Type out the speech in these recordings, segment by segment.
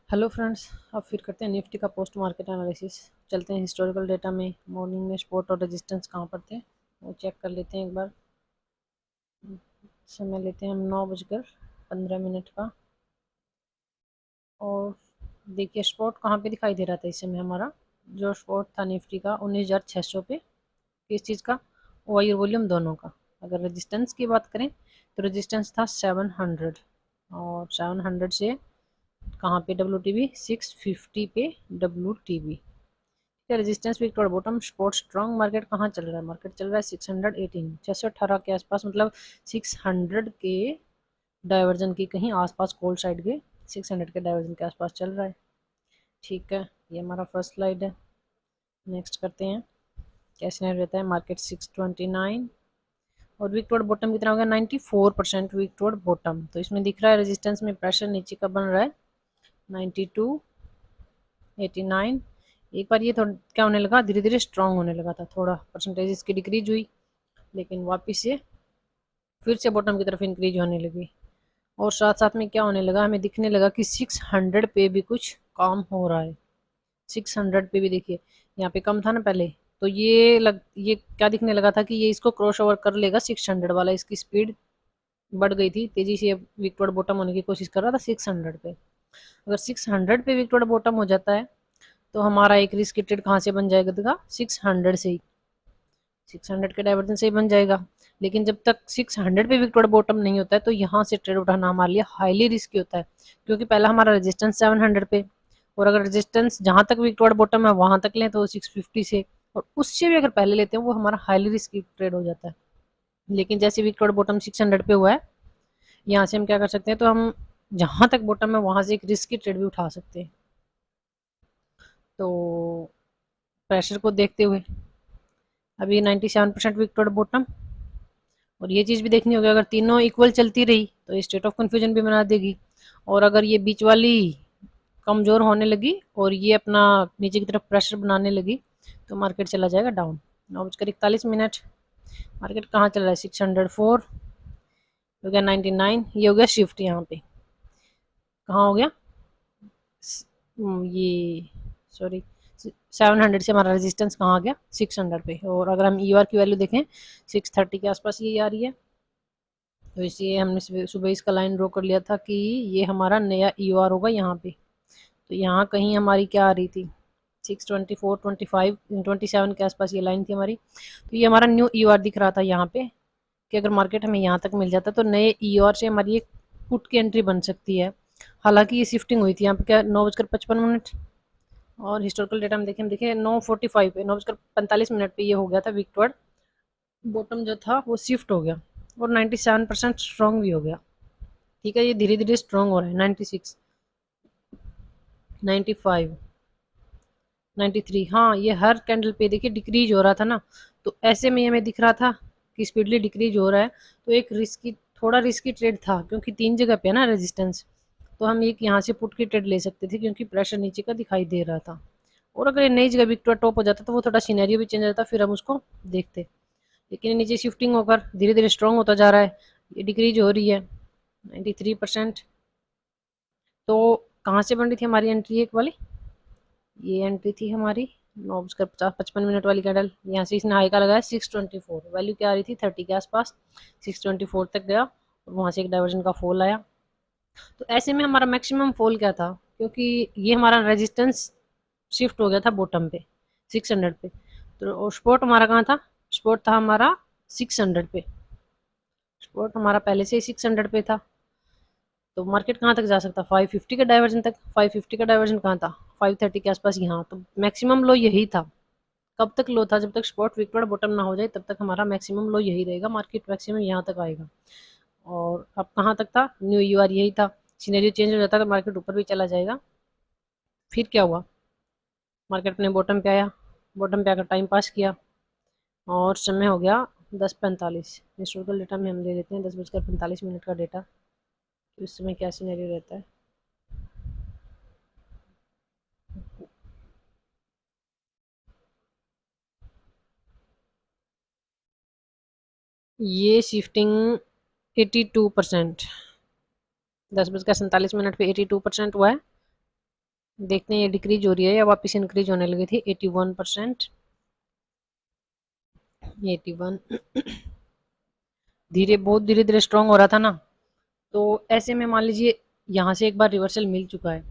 Hello friends. अब फिर करते हैं निफ्टी का पोस्ट मार्केट एनालिसिस। चलते हैं हिस्टोरिकल डेटा में। मॉर्निंग में सपोर्ट और रेजिस्टेंस कहाँ पर थे वो चेक कर लेते हैं एक बार। समय लेते हैं हम 9:15 का। और देखिए सपोर्ट कहाँ पे दिखाई दे रहा था इस समय हमारा। जो सपोर्ट था निफ्टी का 19,600 पे। किस चीज़ का? वाई और वॉल्यूम दोनों का। अगर रेजिस्टेंस की बात करें तो रेजिस्टेंस था 700। और 700 से कहाँ पे डब्ल्यू टी बी 650 पे W T B. Resistance weak to bottom support strong. Market कहाँ चल रहा है? मार्केट चल रहा है 618 618 के आसपास, मतलब 600 के डाइवर्जन की कहीं आसपास कोल्ड साइड के 600 के डाइवर्जन के आसपास चल रहा है। ठीक है, ये हमारा फर्स्ट स्लाइड है। नेक्स्ट करते हैं कैसे रहता है मार्केट 629। और वीक टू बॉटम कितना हो गया? 94% वीक टू बॉटम। तो इसमें दिख रहा है रेजिस्टेंस में प्रेशर नीचे का बन रहा है 92 89। एक बार ये थोड़ा क्या होने लगा, धीरे धीरे स्ट्रांग होने लगा था, थोड़ा परसेंटेज इसकी डिक्रीज हुई, लेकिन वापस से फिर से बॉटम की तरफ इंक्रीज होने लगी। और साथ साथ में क्या होने लगा, हमें दिखने लगा कि 600 पे भी कुछ काम हो रहा है। 600 पे भी देखिए, यहाँ पे कम था ना पहले, तो ये क्या दिखने लगा था कि ये इसको क्रॉस ओवर कर लेगा 600 वाला। इसकी स्पीड बढ़ गई थी तेजी से, विकटोड बॉटम होने की कोशिश कर रहा था 600 पे। अगर 600 पे विकटोड बॉटम हो जाता है तो हमारा एक रिस्क ट्रेड कहाँ से बन जाएगा? 600 से ही, 600 के डाइवर्जन से ही बन जाएगा। लेकिन जब तक 600 पे विकटोड बॉटम नहीं होता है तो यहाँ से ट्रेड उठाना हमारे लिए हाईली रिस्की होता है, क्योंकि पहला हमारा रेजिस्टेंस 700 पे, और अगर रेजिस्टेंस जहाँ तक विकटोड बॉटम है वहां तक लें तो 650 से, और उससे भी अगर पहले लेते हैं वो हमारा हाईली रिस्की ट्रेड हो जाता है। लेकिन जैसे विकटोड बॉटम 600 पे हुआ है, यहाँ से हम क्या कर सकते हैं, तो हम जहां तक बॉटम है वहां से एक रिस्की ट्रेड भी उठा सकते हैं। तो प्रेशर को देखते हुए अभी 97% विकटोड बॉटम। और ये चीज़ भी देखनी होगी, अगर तीनों इक्वल चलती रही तो ये स्टेट ऑफ कन्फ्यूजन भी बना देगी। और अगर ये बीच वाली कमज़ोर होने लगी और ये अपना नीचे की तरफ प्रेशर बनाने लगी तो मार्केट चला जाएगा डाउन। 9:41। मार्केट कहाँ चल रहा है? 604 हो गया, 99 ये हो गया शिफ्ट। यहाँ पे कहाँ हो गया? ये सॉरी, 700 से हमारा रेजिस्टेंस कहाँ आ गया? 600 पे। और अगर हम ER की वैल्यू देखें 630 के आसपास ये आ रही है। तो इसलिए हमने सुबह इसका लाइन ड्रॉ कर लिया था कि ये हमारा नया ER होगा यहाँ पे। तो यहाँ कहीं हमारी क्या आ रही थी? 624 25 27 के आसपास ये लाइन थी हमारी। तो ये हमारा न्यू ER दिख रहा था यहाँ पे, कि अगर मार्केट हमें यहाँ तक मिल जाता तो नए ER से हमारी एक पुट की एंट्री बन सकती है। हालांकि ये शिफ्टिंग हुई थी यहाँ पे क्या 9:55। और हिस्टोरिकल डेटा में देखें, हम देखें 9:45 पे, 9:45 पे ये हो गया था विकटोड बॉटम जो था वो शिफ्ट हो गया, और 97% स्ट्रॉन्ग भी हो गया। ठीक है, ये धीरे धीरे स्ट्रॉन्ग हो रहा है। 96 95 93, हाँ ये हर कैंडल पे देखिए डिक्रीज हो रहा था ना। तो ऐसे में हमें दिख रहा था कि स्पीडली डिक्रीज हो रहा है। तो एक रिस्की, थोड़ा रिस्की ट्रेड था, क्योंकि 3 जगह पे है ना रेजिस्टेंस। तो हम एक यहाँ से पुट की ट्रेड ले सकते थे क्योंकि प्रेशर नीचे का दिखाई दे रहा था। और अगर ये नई जगह विक्टोर टॉप हो जाता तो वो थोड़ा सीनेरियो भी चेंज हो जाता, फिर हम उसको देखते। लेकिन नीचे शिफ्टिंग होकर धीरे धीरे स्ट्रॉन्ग होता जा रहा है, ये डिक्रीज हो रही है 93%। तो कहाँ से बन रही थी हमारी एंट्री एक वाली? ये एंट्री थी हमारी 9:55 वाली कैंडल। यहाँ से इसने हाई का लगाया 624, वैल्यू क्या आ रही थी 30 के आसपास। 624 तक गया और वहाँ से एक डाइवर्जन का फॉल आया। तो ऐसे में हमारा मैक्सिमम फॉल क्या था, क्योंकि ये हमारा रेजिस्टेंस शिफ्ट हो गया था बॉटम पे 600 पे। तो स्पॉट हमारा कहाँ था? स्पॉट था हमारा 600 पे। स्पॉट हमारा पहले से ही 600 पे था। तो मार्केट कहाँ तक जा सकता? 550 का डाइवर्जन तक। 550 का डाइवर्जन कहाँ था? 530 के आसपास यहाँ। तो मैक्सिमम लो यही था। कब तक लो था? जब तक स्पॉट विकटोड बॉटम ना हो जाए तब तक हमारा मैक्सिमम लो यही रहेगा। मार्केट मैक्सिमम यहाँ तक आएगा। और अब कहाँ तक था? न्यू ER यही था। सीनेरियो चेंज हो जाता तो मार्केट ऊपर भी चला जाएगा। फिर क्या हुआ? मार्केट अपने बॉटम पे आया, बॉटम पे आकर टाइम पास किया, और समय हो गया 10:45। हिस्टोरिकल डेटा में हम ले लेते हैं 10:45 का डेटा। तो इस समय क्या सीनेरियो रहता है? ये शिफ्टिंग 82%, 10:47 पे 82% हुआ है। देखते हैं ये डिक्रीज हो रही है या वापस इंक्रीज होने लगी थी। 81%, 81। बहुत धीरे धीरे स्ट्रॉन्ग हो रहा था ना, तो ऐसे में मान लीजिए यहाँ से एक बार रिवर्सल मिल चुका है,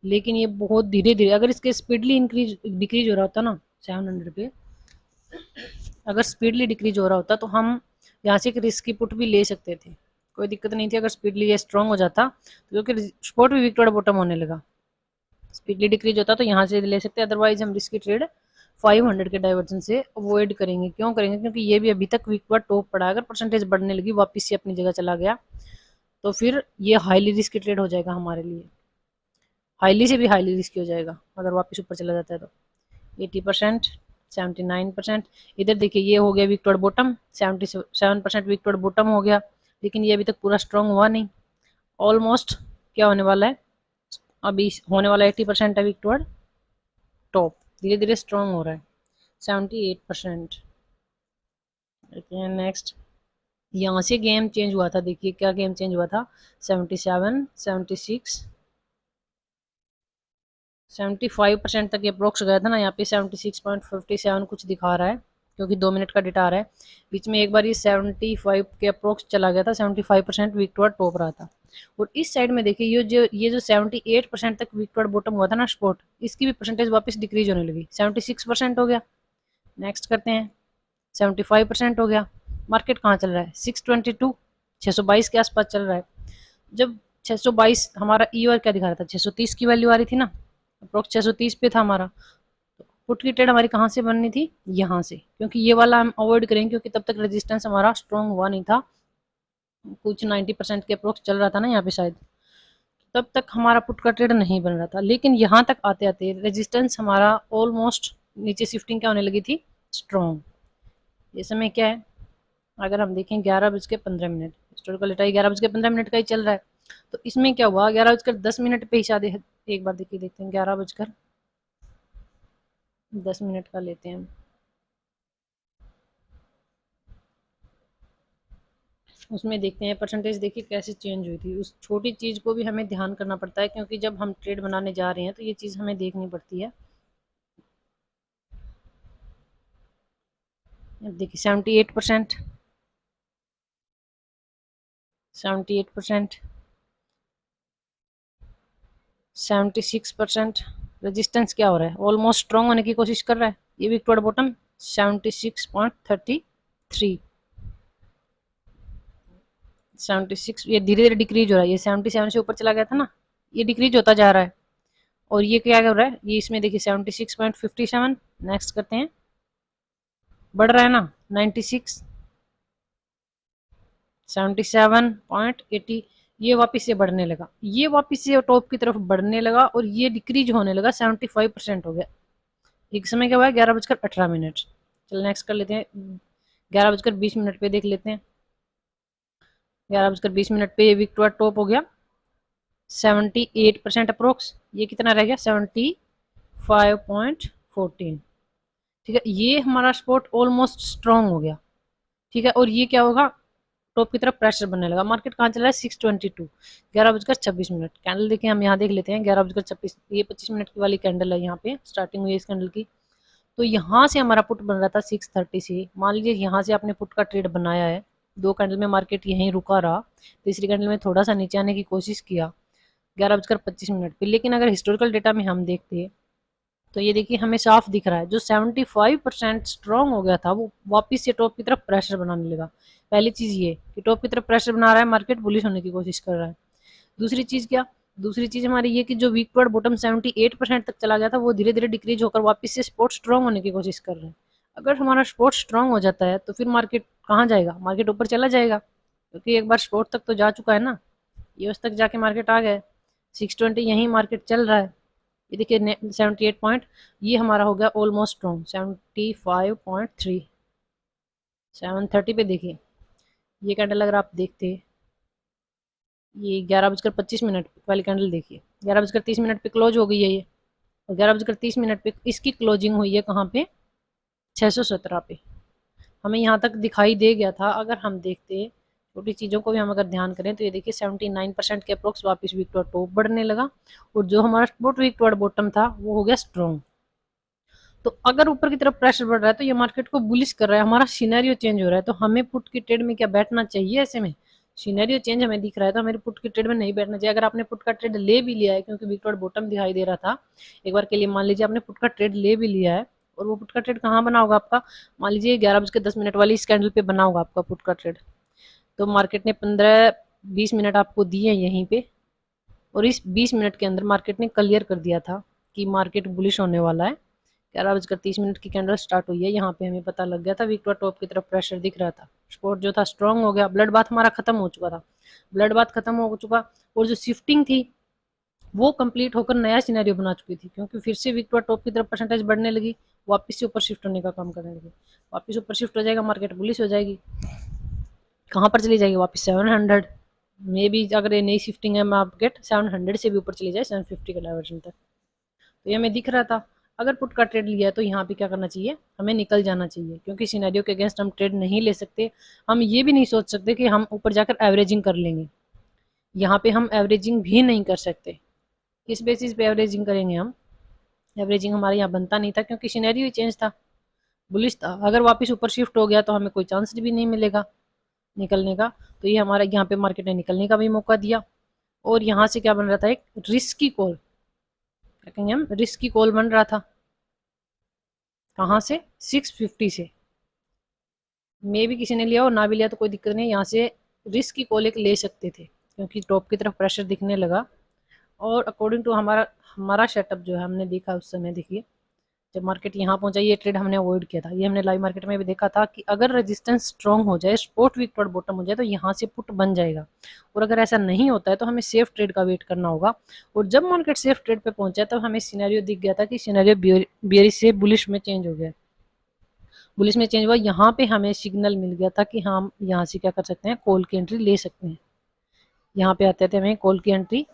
लेकिन ये बहुत धीरे धीरे, अगर इसके स्पीडली इंक्रीज डिक्रीज हो रहा होता ना 700 पे, अगर स्पीडली डिक्रीज हो रहा होता तो हम यहाँ से एक रिस्क की पुट भी ले सकते थे, कोई दिक्कत नहीं थी। अगर स्पीडली ये स्ट्रॉन्ग हो जाता तो क्योंकि स्पॉट भी विकेट बॉटम होने लगा, स्पीडली डिक्रीज होता तो यहाँ से ले सकते, अदरवाइज हम रिस्की ट्रेड 500 के डाइवर्जन से अवॉइड करेंगे। क्यों करेंगे? क्योंकि ये भी अभी तक वीक पर टॉप पड़ा, अगर परसेंटेज बढ़ने लगी वापस से अपनी जगह चला गया तो फिर ये हाईली रिस्की ट्रेड हो जाएगा हमारे लिए, हाईली से भी हाईली रिस्की हो जाएगा अगर वापस ऊपर चला जाता है तो। 80%, 79%। इधर देखिए ये हो गया विकेट बॉटम, 77% विकेट बॉटम हो गया, लेकिन ये अभी तक पूरा स्ट्रॉन्ग हुआ नहीं। ऑलमोस्ट क्या होने वाला है, अभी होने वाला 80% है विकेट टॉप, धीरे धीरे स्ट्रॉन्ग हो रहा है। 78%। नेक्स्ट, यहाँ से गेम चेंज हुआ था, देखिए क्या गेम चेंज हुआ था। 77, 76, 75% तक ये अप्रोक्स गया था ना, यहाँ पे 76.57 कुछ दिखा रहा है, क्योंकि 2 मिनट का डेटा आ रहा है। बीच में एक बार ये 75 के अप्रोक्स चला गया था, 75% विकेट टॉप रहा था। और इस साइड में देखिए ये जो 78% तक विकेट बॉटम हुआ था ना स्पॉट, इसकी भी परसेंटेज वापस डिक्रीज होने लगी, 76% हो गया। नेक्स्ट करते हैं, 75% हो गया। मार्केट कहाँ चल रहा है? 622, 622 के आसपास चल रहा है। जब 622 हमारा ई और क्या दिखा रहा था, 630 की वैल्यू आ रही थी ना, अप्रोक्स 630 पे था हमारा। पुट की ट्रेड हमारी कहाँ से बननी थी? यहाँ से, क्योंकि ये वाला हम अवॉइड करेंगे, क्योंकि तब तक रेजिस्टेंस हमारा स्ट्रॉन्ग हुआ नहीं था, कुछ 90% के अप्रोक्स चल रहा था ना यहाँ पे शायद, तब तक हमारा पुट का ट्रेड नहीं बन रहा था। लेकिन यहाँ तक आते आते रेजिस्टेंस हमारा ऑलमोस्ट नीचे शिफ्टिंग क्या होने लगी थी? स्ट्रॉन्ग। ये समय क्या है? अगर हम देखें 11:15, हिस्टोरिकल डेटा 11:15 का ही चल रहा है, तो इसमें क्या हुआ? 11:10 पे ही शायद, एक बार देखिए, देखते हैं 11:10 का लेते हैं हम। उसमें देखते हैं परसेंटेज, देखिए कैसे चेंज हुई थी। उस छोटी चीज़ को भी हमें ध्यान करना पड़ता है, क्योंकि जब हम ट्रेड बनाने जा रहे हैं तो ये चीज़ हमें देखनी पड़ती है। अब देखिए 78%, 78%, 76%। रेजिस्टेंस क्या हो रहा है? ऑलमोस्ट स्ट्रॉन्ग होने की कोशिश कर रहा है। ये विकेट बॉटम 76.33, 76। ये धीरे धीरे डिक्रीज हो रहा है, ये 77 से ऊपर चला गया था ना, ये डिक्रीज होता जा रहा है। और ये क्या कर रहा है? ये इसमें देखिए 76.57। नेक्स्ट करते हैं, बढ़ रहा है ना, 96, 77.80। ये वापस से बढ़ने लगा, ये वापस से टॉप की तरफ बढ़ने लगा, और ये डिक्रीज होने लगा, 75% हो गया। एक समय क्या हुआ है? 11:18। चलो नेक्स्ट कर लेते हैं, 11:20 पे देख लेते हैं। 11:20 पे ये विकेट टॉप हो गया, 78% अप्रोक्स। ये कितना रह गया? 75.14। ठीक है, ये हमारा स्पॉट ऑलमोस्ट स्ट्रॉन्ग हो गया। ठीक है, और ये क्या होगा? टॉप की तरफ प्रेशर बनने लगा। मार्केट कहाँ चल रहा है? 622, 11:26। कैंडल देखिए, हम यहाँ देख लेते हैं 11:26, ये 25 मिनट की वाली कैंडल है, यहाँ पे स्टार्टिंग हुई है इस कैंडल की। तो यहाँ से हमारा पुट बन रहा था 630 से। मान लीजिए यहाँ से आपने पुट का ट्रेड बनाया है, 2 कैंडल में मार्केट यहीं रुका रहा, तीसरी कैंडल में थोड़ा सा नीचे आने की कोशिश किया 11:25 पे। लेकिन अगर हिस्टोरिकल डेटा में हम देखते तो ये देखिए हमें साफ दिख रहा है, जो 75% स्ट्रॉन्ग हो गया था वो वापस से टॉप की तरफ प्रेशर बनाने लगा। पहली चीज़ ये कि टॉप की तरफ प्रेशर बना रहा है, मार्केट बुलिश होने की कोशिश कर रहा है। दूसरी चीज़ क्या? दूसरी चीज़ हमारी ये कि जो वीक पर बॉटम 78% तक चला गया था, वो धीरे धीरे डिक्रीज होकर वापस से स्पोर्ट स्ट्रॉन्ग होने की कोशिश कर रहा है। अगर हमारा स्पोर्ट स्ट्रॉन्ग हो जाता है तो फिर मार्केट कहाँ जाएगा? मार्केट ऊपर चला जाएगा, क्योंकि एक बार स्पोर्ट तक तो जा चुका है ना, ये उस तक जाके मार्केट आ गया। 620 यहीं मार्केट चल रहा है। ये देखिए 78 पॉइंट, ये हमारा हो गया ऑलमोस्ट स्ट्रॉन्ग 75.3। 730 पे देखिए ये कैंडल, अगर आप देखते, ये 11:25 वाली कैंडल देखिए, 11:30 पे क्लोज हो गई है ये, और 11:30 पे इसकी क्लोजिंग हुई है कहाँ पे? 617 पे। हमें यहाँ तक दिखाई दे गया था, अगर हम देखते छोटी चीज़ों को भी हम अगर ध्यान करें तो ये देखिए 79% के अप्रोक्स वापस वीक टू टॉप बढ़ने लगा, और जो हमारा सपोर्ट वीक टू बॉटम था वो हो गया स्ट्रॉन्ग। तो अगर ऊपर की तरफ प्रेशर बढ़ रहा है तो ये मार्केट को बुलिश कर रहा है, हमारा सिनेरियो चेंज हो रहा है, तो हमें पुट की ट्रेड में क्या बैठना चाहिए? ऐसे में सिनेरियो चेंज हमें दिख रहा है तो हमें पुट की ट्रेड में नहीं बैठना चाहिए। अगर आपने पुट का ट्रेड ले भी लिया है, क्योंकि विक टू बॉटम दिखाई दे रहा था, एक बार के लिए मान लीजिए आपने पुट का ट्रेड ले भी लिया है, और वो पुट का ट्रेड कहाँ बना होगा आपका? मान लीजिए 11:10 वाली इस कैंडल पे बना होगा आपका पुट का ट्रेड। तो मार्केट ने 15-20 मिनट आपको दिए यहीं पे, और इस 20 मिनट के अंदर मार्केट ने क्लियर कर दिया था कि मार्केट बुलिश होने वाला है। 11:30 की कैंडल स्टार्ट हुई है, यहाँ पे हमें पता लग गया था, विक टू टॉप की तरफ प्रेशर दिख रहा था, सपोर्ट जो था स्ट्रांग हो गया, ब्लड बाथ हमारा खत्म हो चुका था, ब्लड बाथ खत्म हो चुका, और जो शिफ्टिंग थी वो कंप्लीट होकर नया सिनेरियो बना चुकी थी, क्योंकि फिर से विक टू टॉप की तरफ परसेंटेज बढ़ने लगी, वापस से ऊपर शिफ्ट होने का काम करने लगी, वापस ऊपर शिफ्ट हो जाएगा, मार्केट बुलिश हो जाएगी। कहाँ पर चली जाएगी? वापस 700 में भी, अगर ये नई शिफ्टिंग है मार्केट 700 से भी ऊपर चली जाए 750 का डायवर्जन तक। तो ये हमें दिख रहा था। अगर पुट का ट्रेड लिया है तो यहाँ पे क्या करना चाहिए? हमें निकल जाना चाहिए, क्योंकि सिनेरियो के अगेंस्ट हम ट्रेड नहीं ले सकते। हम ये भी नहीं सोच सकते कि हम ऊपर जाकर एवरेजिंग कर लेंगे, यहाँ पे हम एवरेजिंग भी नहीं कर सकते। किस बेसिस पे एवरेजिंग करेंगे हम? एवरेजिंग हमारे यहाँ बनता नहीं था, क्योंकि सिनेरियो ही चेंज था, बुलिश था। अगर वापस ऊपर शिफ्ट हो गया तो हमें कोई चांस भी नहीं मिलेगा निकलने का। तो ये हमारा यहाँ पे मार्केट ने निकलने का भी मौका दिया, और यहाँ से क्या बन रहा था? एक रिस्की कॉल, क्या कहेंगे हम, रिस्की कॉल बन रहा था। कहाँ से? 650 से। मे भी किसी ने लिया और ना भी लिया तो कोई दिक्कत नहीं, यहाँ से रिस्क की कॉल एक ले सकते थे, क्योंकि टॉप की तरफ प्रेशर दिखने लगा। और अकॉर्डिंग टू हमारा हमारा सेटअप जो है हमने देखा उस समय, देखिए जब मार्केट यहाँ पहुंचा ये ट्रेड हमने अवॉइड किया था। ये हमने लाइव मार्केट में भी देखा था कि अगर रेजिस्टेंस स्ट्रॉन्ग हो जाए, स्पॉट वीक पर बॉटम हो जाए, तो यहाँ से पुट बन जाएगा। और अगर ऐसा नहीं होता है तो हमें सेफ ट्रेड का वेट करना होगा। और जब मार्केट सेफ ट्रेड पे पहुंचा तब हमें सिनेरियो दिख गया था कि सिनेरियो बियरिश से बुलिश में चेंज हो गया। बुलिश में चेंज हुआ, यहाँ पे हमें सिग्नल मिल गया था कि हम यहाँ से क्या कर सकते हैं? कॉल की एंट्री ले सकते हैं। यहाँ पे आते थे हमें कॉल की एंट्री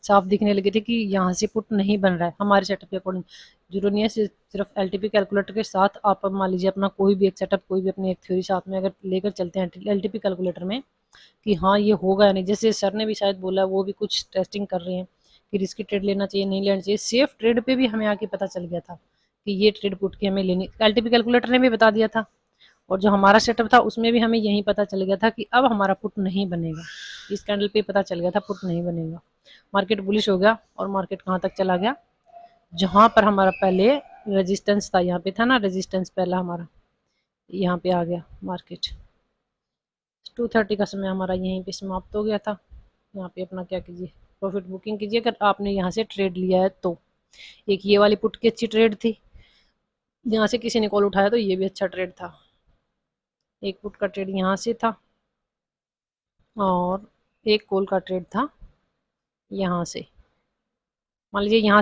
साफ दिखने लगी थी कि यहाँ से पुट नहीं बन रहा है हमारे सेटअप के अकॉर्डिंग। जरूरी नहीं है सिर्फ एलटीपी कैलकुलेटर के साथ आप मान लीजिए अपना कोई भी एक सेटअप, कोई भी अपनी एक थ्योरी साथ में अगर लेकर चलते हैं एलटीपी कैलकुलेटर में कि हाँ ये होगा या नहीं। जैसे सर ने भी शायद बोला, वो भी कुछ टेस्टिंग कर रहे हैं कि रिस्की ट्रेड लेना चाहिए नहीं लेना चाहिए। सेफ ट्रेड पे भी हमें आके पता चल गया था कि ये ट्रेड पुट की हमें लेनी, एलटीपी कैलकुलेटर ने भी बता दिया था। और जो हमारा सेटअप था उसमें भी हमें यही पता चल गया था कि अब हमारा पुट नहीं बनेगा। इस कैंडल पे पता चल गया था पुट नहीं बनेगा। मार्केट बुलिश हो गया, और मार्केट कहाँ तक चला गया? जहाँ पर हमारा पहले रेजिस्टेंस था, यहाँ पे था ना रेजिस्टेंस पहला हमारा, यहाँ पे आ गया मार्केट। 2:30 का समय हमारा यहीं पे समाप्त हो गया था। यहाँ पे अपना क्या कीजिए, प्रॉफिट बुकिंग कीजिए अगर आपने यहाँ से ट्रेड लिया है तो। एक ये वाली पुट की अच्छी ट्रेड थी, यहाँ से किसी ने कॉल उठाया तो ये भी अच्छा ट्रेड था। एक पुट का ट्रेड यहाँ से था, और एक कॉल का ट्रेड था यहाँ से। मान लीजिए यहाँ